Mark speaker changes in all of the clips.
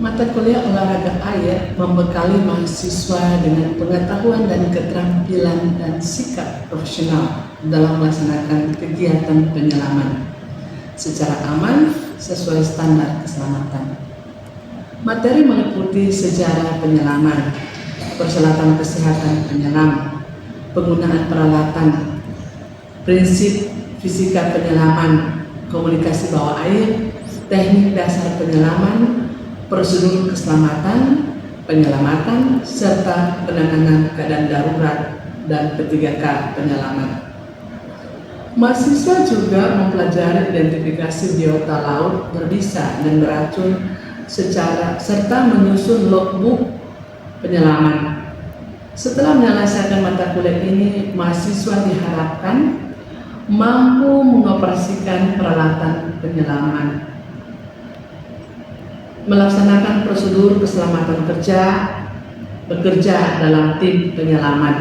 Speaker 1: Mata kuliah olahraga air membekali mahasiswa dengan pengetahuan dan keterampilan dan sikap profesional dalam melaksanakan kegiatan penyelaman secara aman sesuai standar keselamatan. Materi meliputi sejarah penyelaman, persyaratan kesehatan penyelam, penggunaan peralatan, prinsip fisika penyelaman, komunikasi bawah air, teknik dasar penyelaman, prosedur keselamatan, penyelamatan, serta penanganan keadaan darurat dan P3K penyelaman. Mahasiswa juga mempelajari identifikasi biota laut berbisa dan beracun serta menyusun logbook penyelaman. Setelah menyelesaikan mata kuliah ini, mahasiswa diharapkan mampu mengoperasikan peralatan penyelaman, melaksanakan prosedur keselamatan kerja, bekerja dalam tim penyelaman,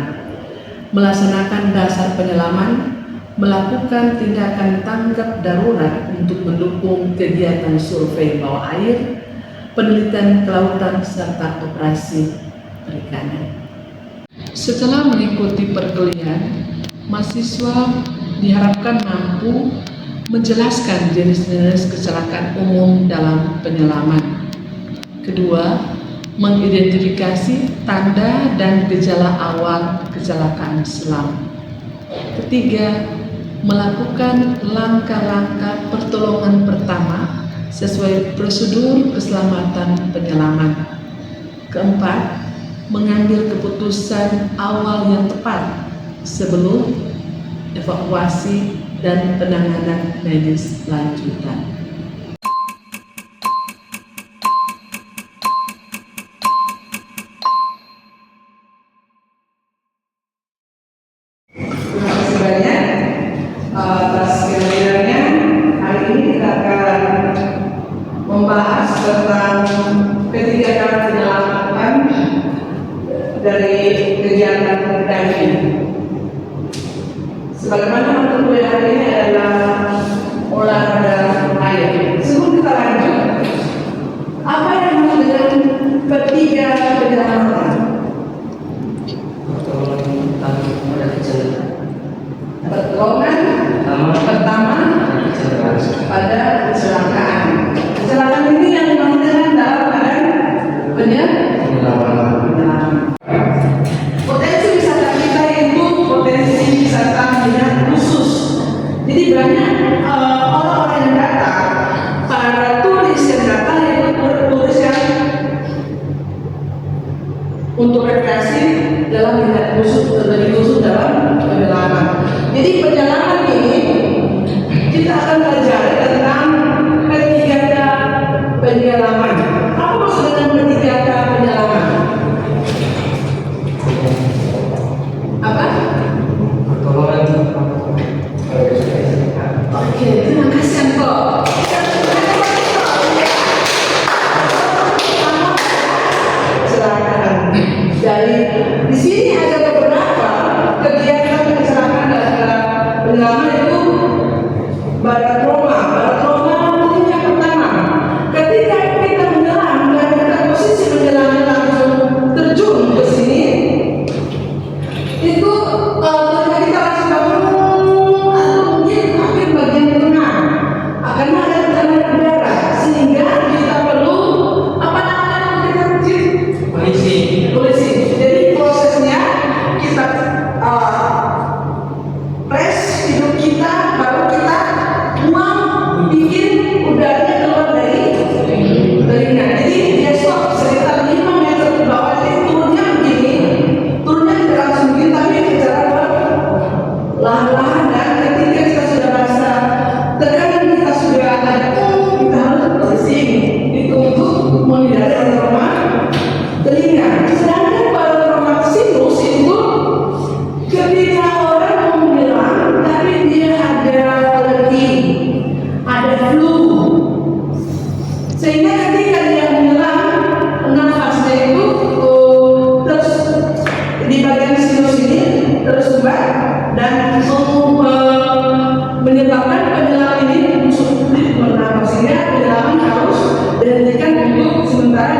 Speaker 1: melaksanakan dasar penyelaman, melakukan tindakan tanggap darurat untuk mendukung kegiatan survei bawah air, penelitian kelautan, serta operasi perikanan. Setelah mengikuti perkuliahan, mahasiswa diharapkan mampu menjelaskan jenis-jenis kecelakaan umum dalam penyelaman. Kedua, mengidentifikasi tanda dan gejala awal kecelakaan selam. Ketiga, melakukan langkah-langkah pertolongan pertama sesuai prosedur keselamatan penyelaman. Keempat, mengambil keputusan awal yang tepat sebelum evakuasi dan penanganan medis lanjutan. Terima kasih banyak atas kehadirannya. Hari ini kita akan membahas tentang P3K penyelamatan dari kegiatan diving. Sebagaimana mata kuliah hari ini adalah olahraga air. Sebelum kita lanjut, apa yang dimaksud dengan P3 penyelamatan? Pertolongan pertama pada kecelakaan. Kecelakaan ini yang dimaksudkan dalam keadaan penyelaman. Potensi wisata kita itu potensi wisata minat khusus. Jadi banyak orang-orang yang datang, para turis yang datang itu turis yang untuk rekreasi dalam minat khusus, lebih khusus dalam penyelaman. Jadi penyelaman ini kita akan belajar tentang P3K penyelaman. Apa maksud dengan P3K penyelaman? Apa? Oke, terima kasih Anko. Kecelakaan. Dari di sini ada beberapa kegiatan kecelakaan dalam penyelaman itu baratroma. Baratroma itu yang pertama. Ketika kita menyelam dan kita posisi menyelamnya langsung terjun ke sini, itu ketika kita langsung bangun atau mungkin hampir bagian tengah akan ada tekanan udara sehingga kita perlu apa namanya kita polisi. Jadi prosesnya kita press hidup kita baru kita buang bikin udaranya keluar dari telinga. Jadi dia stop sekitar 5 meter ke bawah. Jadi turunnya begini, turunnya tidak langsung begini tapi secara perlahan-lahan, dan ketika kita sudah merasa tekanan kita sudah ada, kita harus posisi itu untuk menghindari trauma telinga. Sedangkan pada trauma sinus itu ketika orang mau menyelam tapi dia ada letih, ada flu, sehingga ketika dia menyelam nafasnya itu terus di bagian sinus ini terus sumbat dan menyebabkan penyelam ini sulit bernafas, sehingga penyelaman harus dihentikan untuk sementara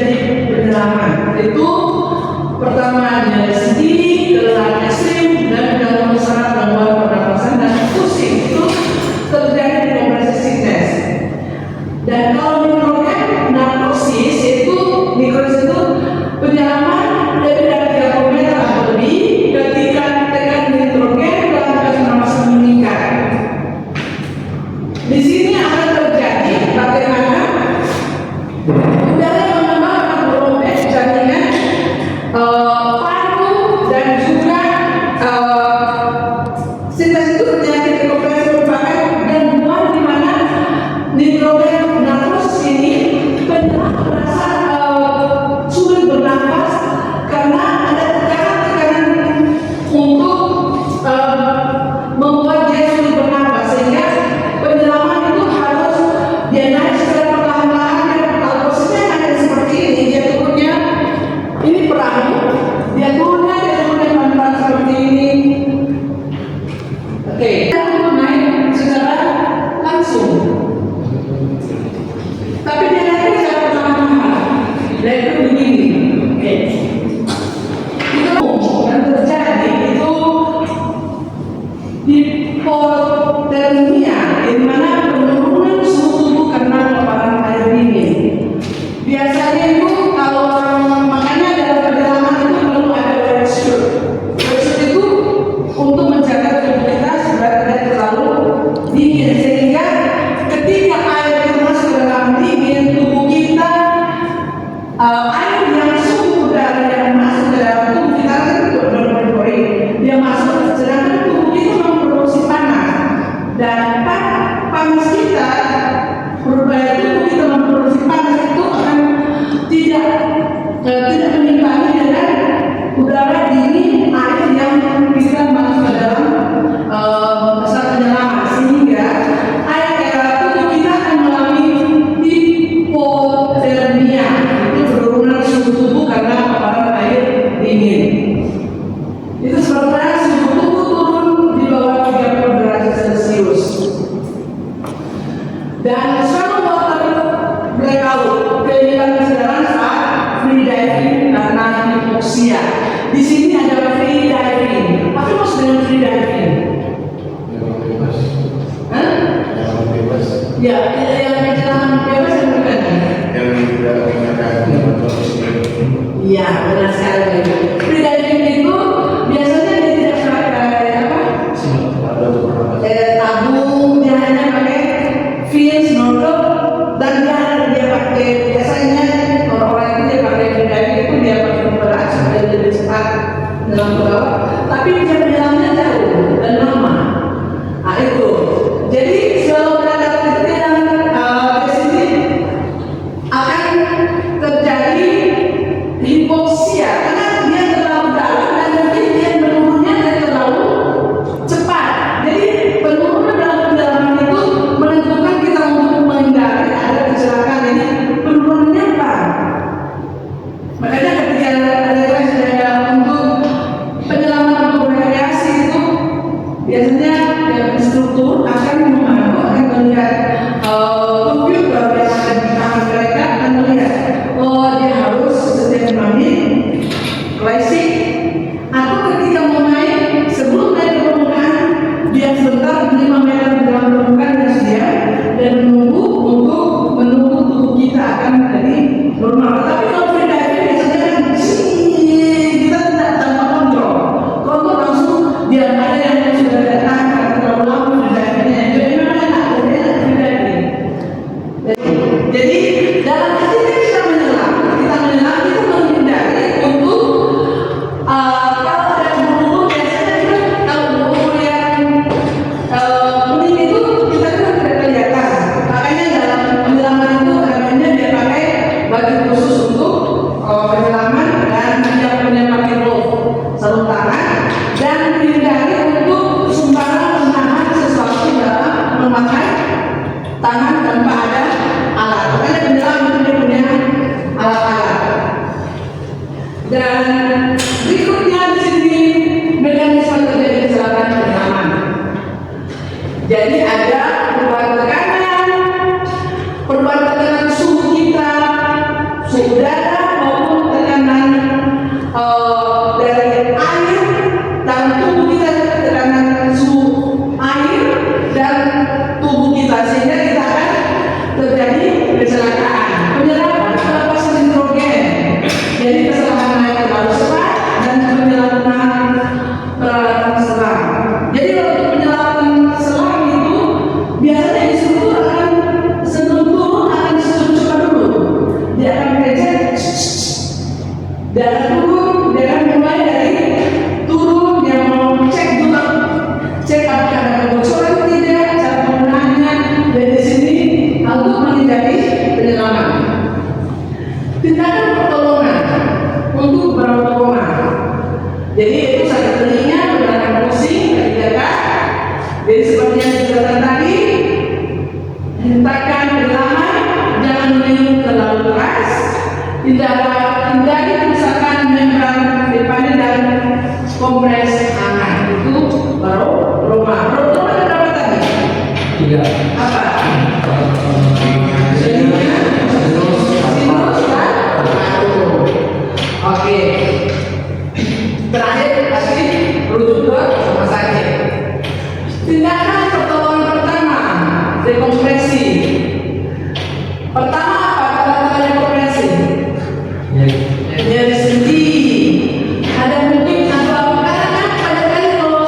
Speaker 1: terjadi penyelaman. Itu pertama nyeri, kelelahan ekstrim, dan gangguan saraf, gangguan pernapasan, dan pusing. Itu terjadi di compressive sickness. Dan kalau nitrogen narkosis itu penyelaman lebih dari 30 meter atau lebih ketika tekanan nitrogen dalam gas pernapasan meningkat. Di sini akan terjadi bagaimana udara yang mengembang akan merobek jaringan paru dan juga sintesis itu terjadi di kompresi berbagai gangguan di mana nitrogen narkosis ini penyelam merasa sulit bernafas karena ada tekanan untuk membuat dia sulit bernafas, sehingga penyelaman itu harus dia naik secara perlahan-lahan. Dan kalau prosesnya ada seperti ini, dia turunnya ini perahu, dia turunnya pelan-pelan seperti ini. Oke, kita naik secara langsung, tapi dia naik secara perlahan-lahan. Dan itu begini. Oke, itu yang terjadi itu hipotermia, di mana penurunan suhu tubuh karena paparan air dingin. Biasanya itu kalau orang makanya dalam penyelaman itu perlu ada wetsuit. Wetsuit itu untuk menjaga tubuh kita supaya tidak terlalu dingin, sehingga ketika air itu masuk ke dalam dingin, tubuh kita air yang suhu udara yang masuk ke dalam tubuh kita kan berpori, dia masuk, sedangkan tubuh kita memproduksi panas, dan panas kita berubah tubuh kita memproduksi panas itu akan tidak mengimbangi dengan udara dingin air yang bisa masuk ke dalam saat penyelaman, sehingga tubuh kita akan mengalami hipotermia, itu penurunan suhu tubuh karena paparan air dingin. Itu sebabnya suhu tubuh turun di bawah 30 derajat Celcius. Dan shallow water blackout, kehilangan kesadaran saat free diving karena hipoksia. Di sini ada free diving. Apa maksud dengan free diving? Ya, yang penyelaman bebas yang bukan?
Speaker 2: Yang tidak menggunakan
Speaker 1: Iya, benar sekali. Free diving itu biasanya dia tidak pakai apa? Tabung, dia hanya pakai fin, snorkel, dan dia pakai biasanya orang-orang itu dia pakai free diving itu dia pakai berat supaya lebih cepat dalam ke bawah. Tapi dia penyelamnya jauh dan lama. Nah itu. Jadi selalu ada kejadian di sini akan terjadi hipoksia karena dia terlalu dalam dan mungkin dia menurunnya terlalu cepat. Jadi penurunan dalam kedalaman itu menentukan kita untuk menghindari ada kecelakaan. Jadi penurunannya apa? Makanya ketika ada untuk penyelaman untuk rekreasi itu biasanya instruktur akan membantu, akan melihat komputer yang ada di tangan mereka, akan melihat dia harus setiap menit basic, atau ketika mau naik sebelum naik ke permukaan dia sebentar 5 meter di dalam permukaan dia dan menunggu tubuh kita akan menjadi normal. Tapi kalau free diving biasanya kan kita tidak tanpa kontrol langsung dia ada yang sudah datang karena terlalu lama free divingnya. Jadi memang enak free diving. Jadi dalam ketika kita menyelam kita menghindari untuk kalau ada bulu biasanya kita kalau bulu yang kuning itu kita kan tidak kelihatan. Makanya dalam penyelaman itu adanya dia pakai baju khusus untuk penyelaman, dan dia punya pakai glove, sarung tangan, dan menghindari untuk sembarang menahan sesuatu dalam memakai tangan tanpa ada alat. Makanya penyelam itu dia punya alat-alat. Dan berikutnya di sini mekanisme terjadi kecelakaan penyelaman. Jadi ada perubahan tekanan suhu kita, suhu udara, Jangan turun, jangan mulai dari turun dia mau cek dulu, cek apakah ada kebocoran atau tidak, cara penggunaannya. Dan di sini untuk menghindari penyelaman. Tindakan pertolongan untuk pertolongan. Jadi itu sangat pentingnya menggunakan pusing ketika. Jadi seperti yang dijelaskan tadi, hentakan penyelaman, jangan minum terlalu keras, hindari kerusakan membran depan dan kompres hangat. Itu baru Roma. Roma ada berapa tadi?
Speaker 3: 3.
Speaker 1: Apa? Sinus kan? Oke. Terakhir pasti rujuk ke rumah sakit. Tindakan pertolongan pertama, dekompresi. Pertama apa kata dekompresi? Nyeri sendi. Ada mungkin apa? Karena pada kali kalau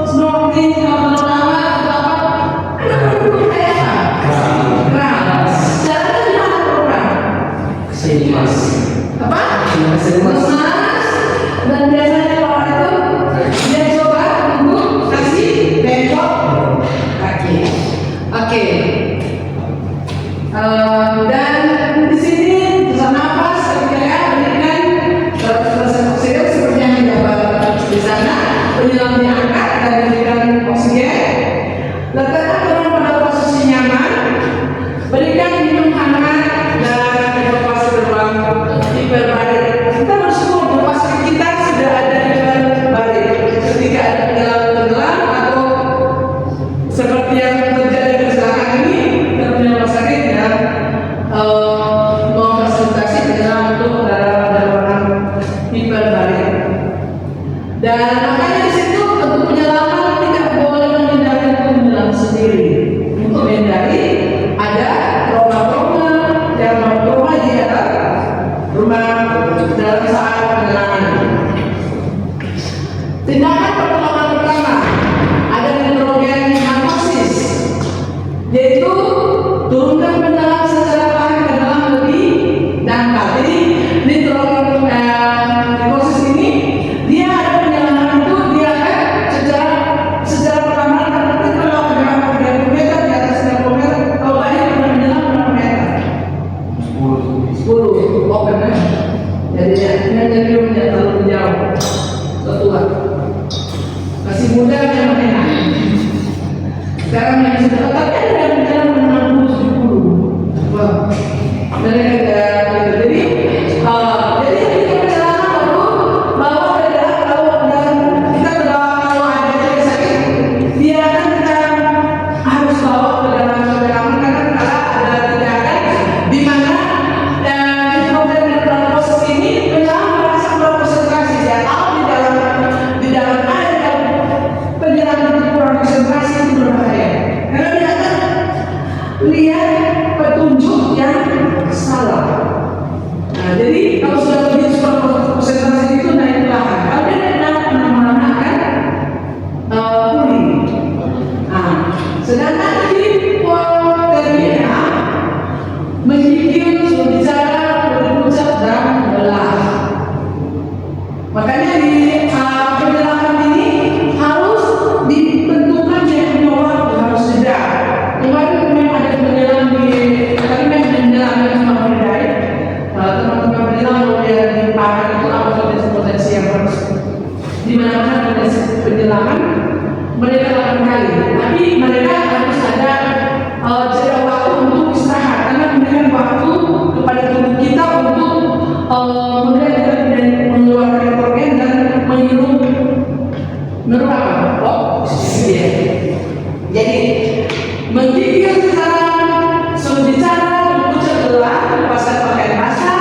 Speaker 1: snorkeling kalau lama atau apa, ada produk kayak apa? Keras. Caranya gimana program?
Speaker 3: Mas.
Speaker 1: Apa?
Speaker 3: Mas.
Speaker 1: Dan biasanya kalau itu dia coba untuk kasih bengkok kaki. Oke. Dan di sini susah nafas ketika berikan 100% oksigen seperti yang didapat di sana, penyelam diangkat dan diberikan oksigen. Letakkan orang pada posisi nyaman, berikan minum hangat dan evakuasi terbang hiperbarik. Kita bersyukur di rumah sakit kita sudah ada hiperbarik. Ketika ada penyelam atau seperti yang terjadi kecelakaan ini, kita punya rumah sakit yang memfasilitasi penyelam untuk dalam hiperbarik. Dan makanya di situ untuk penyelaman tidak boleh menghindari untuk menyelam sendiri. Untuk menghindari ada trauma-trauma di dalam rumah dalam saat penyelaman. Tindakan pertolongan pertama ada nitrogen narkosis, yaitu turunkan penyelam secara perlahan ke dalam lebih dangkal. Jadi nitrogen narkosis ini dia ada penyelaman itu dia akan secara perlahan. Tapi kalau ada 30 meter di atas 30 meter, kalau tadi pernah menyelam berapa meter? 10. Oh benar. Jadi terlalu jauh. Setua. Masih muda yang enak. Sekarang yang sudah tapi ada yang berjalan 60-70. Wah. Dari jadi ketika perjalanan baru bawa ke dalam laut dan kita ke dalam kalau ada yang sakit dia kan kita harus bawa ke dalam karena ada tindakan di mana proses ini penyelam merasa berkonsentrasi. Dia tahu di dalam air yang penyelam itu kurang konsentrasi itu berbahaya karena dia akan lihat petunjuk yang salah. Nah, jadi kalau sudah begitu konsentrasi itu naik perlahan. Kalau dia tidak lama-lama akan pulih. Nah, sedangkan di hipotermia menggigil, berbicara, berucap dan belah. Makanya di penyelaman ini harus dibentukkan yang punya waktu harus jeda. Kemarin memang ada penyelam kami memang penyelam yang cuma berdaya. Teman-teman penyelam yang di Padang itu apa potensi yang harus di mana-mana potensi penyelaman mereka lakukan kali. Tapi mereka harus ada jeda waktu untuk istirahat karena memberikan waktu kepada tubuh kita untuk mengeluarkan nitrogen dan menghirup apa? Oksigen. Jadi menggigil secara sulit bicara, berucap lelah, lepaskan pakaian basah,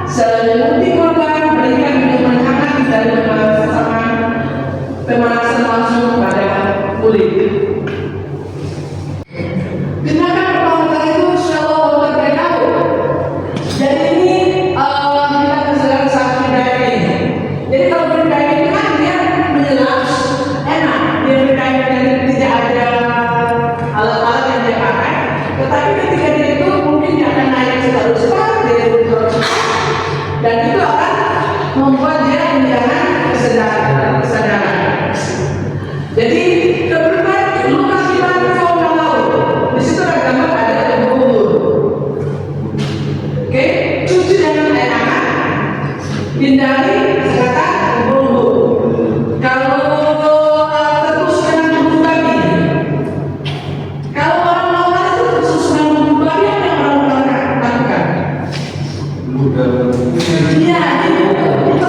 Speaker 1: selimuti korban, berikan minuman hangat dan pemanasan langsung pada kulit. Tindakan pertama itu shallow water breakout. Jadi ini kita sedang saat diving. Jadi kalau diving kan dia menyelam enak, dia diving tidak ada alat-alat yang dia pakai. Tetapi ketika dia itu mungkin dia akan naik secara cepat, dia turun cepat, dan itu akan hindari kesehatan berumur. Kalau terus dengan bulu babi, kalau orang melakukan itu terus dengan bulu babi, apa yang orang lakukan? Iya, itu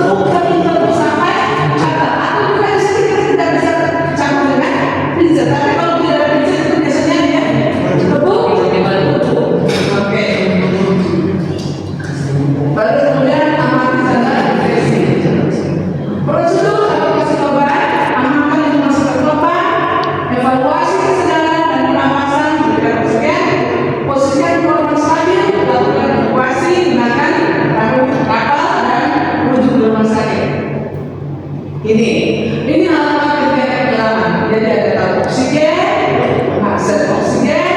Speaker 1: sampai atau bukan sedikit tidak bisa campur dengan pizza. Tapi kalau tidak ada pizza itu biasanya dia tepuk. Oke. Baru kemudian amati sana depresi. Prosedur aplikasi obat, amankan informasi terdepan, evaluasi kesedaran dan pernapasan, berikan oksigen, posisikan korban stabil, lakukan evakuasi, gunakan kapal dan menuju ke rumah sakit. Ini alamat ketika penyelaman. Jadi ada tabung oksigen, akses oksigen,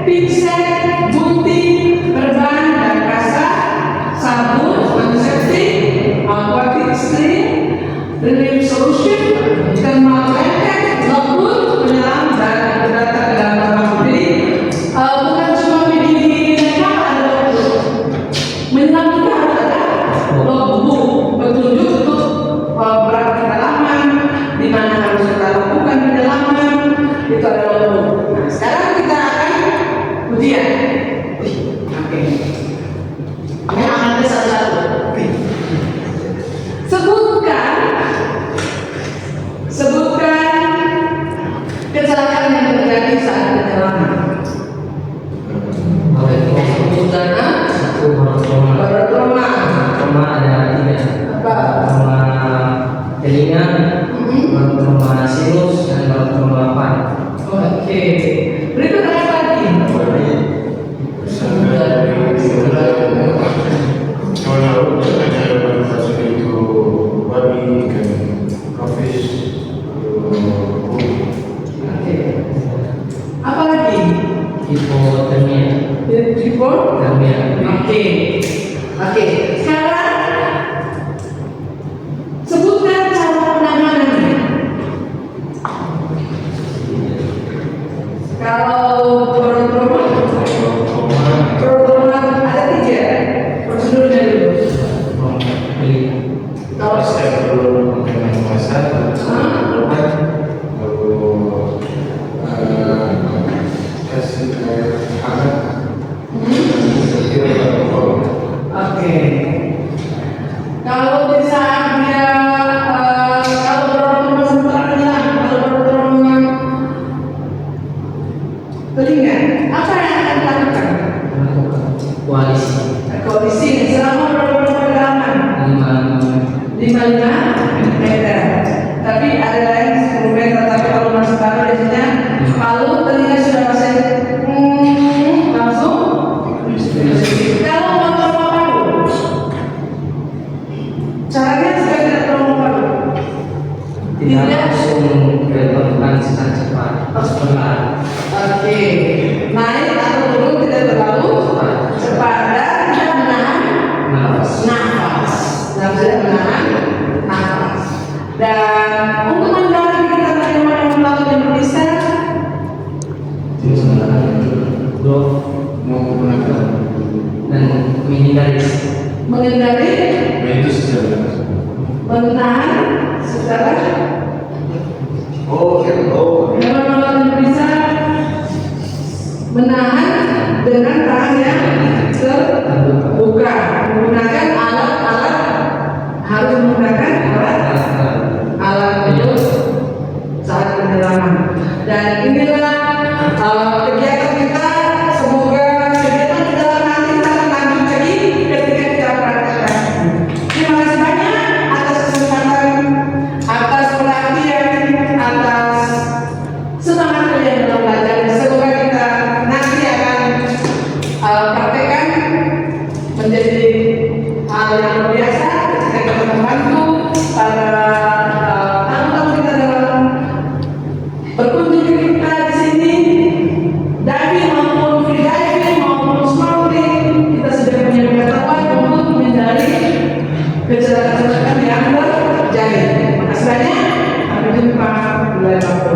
Speaker 1: pinset, gunting, perban dan kasa, sabun, antiseptik, aquatic stream, relief solution, thermal blanket, logbook, penyelam dan berdata ke dalam kapal. Jadi bukan cuma di kapal ada logbook. Menyelam juga harus ada logbook, petunjuk untuk berapa kedalaman, di mana harus kita lakukan pendalaman, itu ada logbook. Nah, sekarang kita akan ujian. Oke. Ini akan ada satu-satu. Sebutkan kecelakaan yang terjadi saat perjalanan.
Speaker 3: Satu trauma ada 3.
Speaker 1: Apa?
Speaker 3: Trauma telinga, trauma sinus, dan trauma paru.
Speaker 1: Oke. Berikut ada lagi. Oke. Apa lagi?
Speaker 3: Hipotermia.
Speaker 1: Hipotermia. Oke. Sekarang sebutkan cara penanganannya. Kalau trauma ada 3 prosedurnya dulu. Kalau oke. Kalau di saat dia kalau trauma sementara hilang, kalau trauma telinga, apa yang akan dilakukan? Koalisi selama berapa kedalaman? 5 meter. Tapi ada yang 10 meter. Tapi kalau masih baru biasanya kalau telinga sudah masih langsung. Kalau mau trauma paru, caranya supaya tidak trauma paru.
Speaker 3: Tidak langsung ke tempat secara cepat. Perlahan.
Speaker 1: Oke, naik atau turun tidak terlalu cepat dan tidak menahan nafas. Dan tidak menahan nafas. Dan untuk menghindari kita bagaimana melakukan Indonesia,
Speaker 3: dan
Speaker 1: menghindari menahan secara bagaimana bisa menahan dengan tangan yang terbuka, menggunakan alat-alat, harus menggunakan alat untuk saat penyelaman. Dan inilah kegiatan kita. Semoga kegiatan kita nanti kita akan lanjut lagi ketika kita praktekkan. Terima kasih banyak atas kesempatan, atas perhatian, atas semangat kalian dalam belajar. Semoga kita nanti akan praktekkan menjadi hal yang luar biasa ketika kita membantu para tamu-tamu kita dalam berkunjung kita di sini, diving maupun free diving maupun snorkeling. Kita sudah punya pengetahuan untuk menghindari kecelakaan yang terjadi. Terima kasih banyak. Sampai jumpa di lain waktu.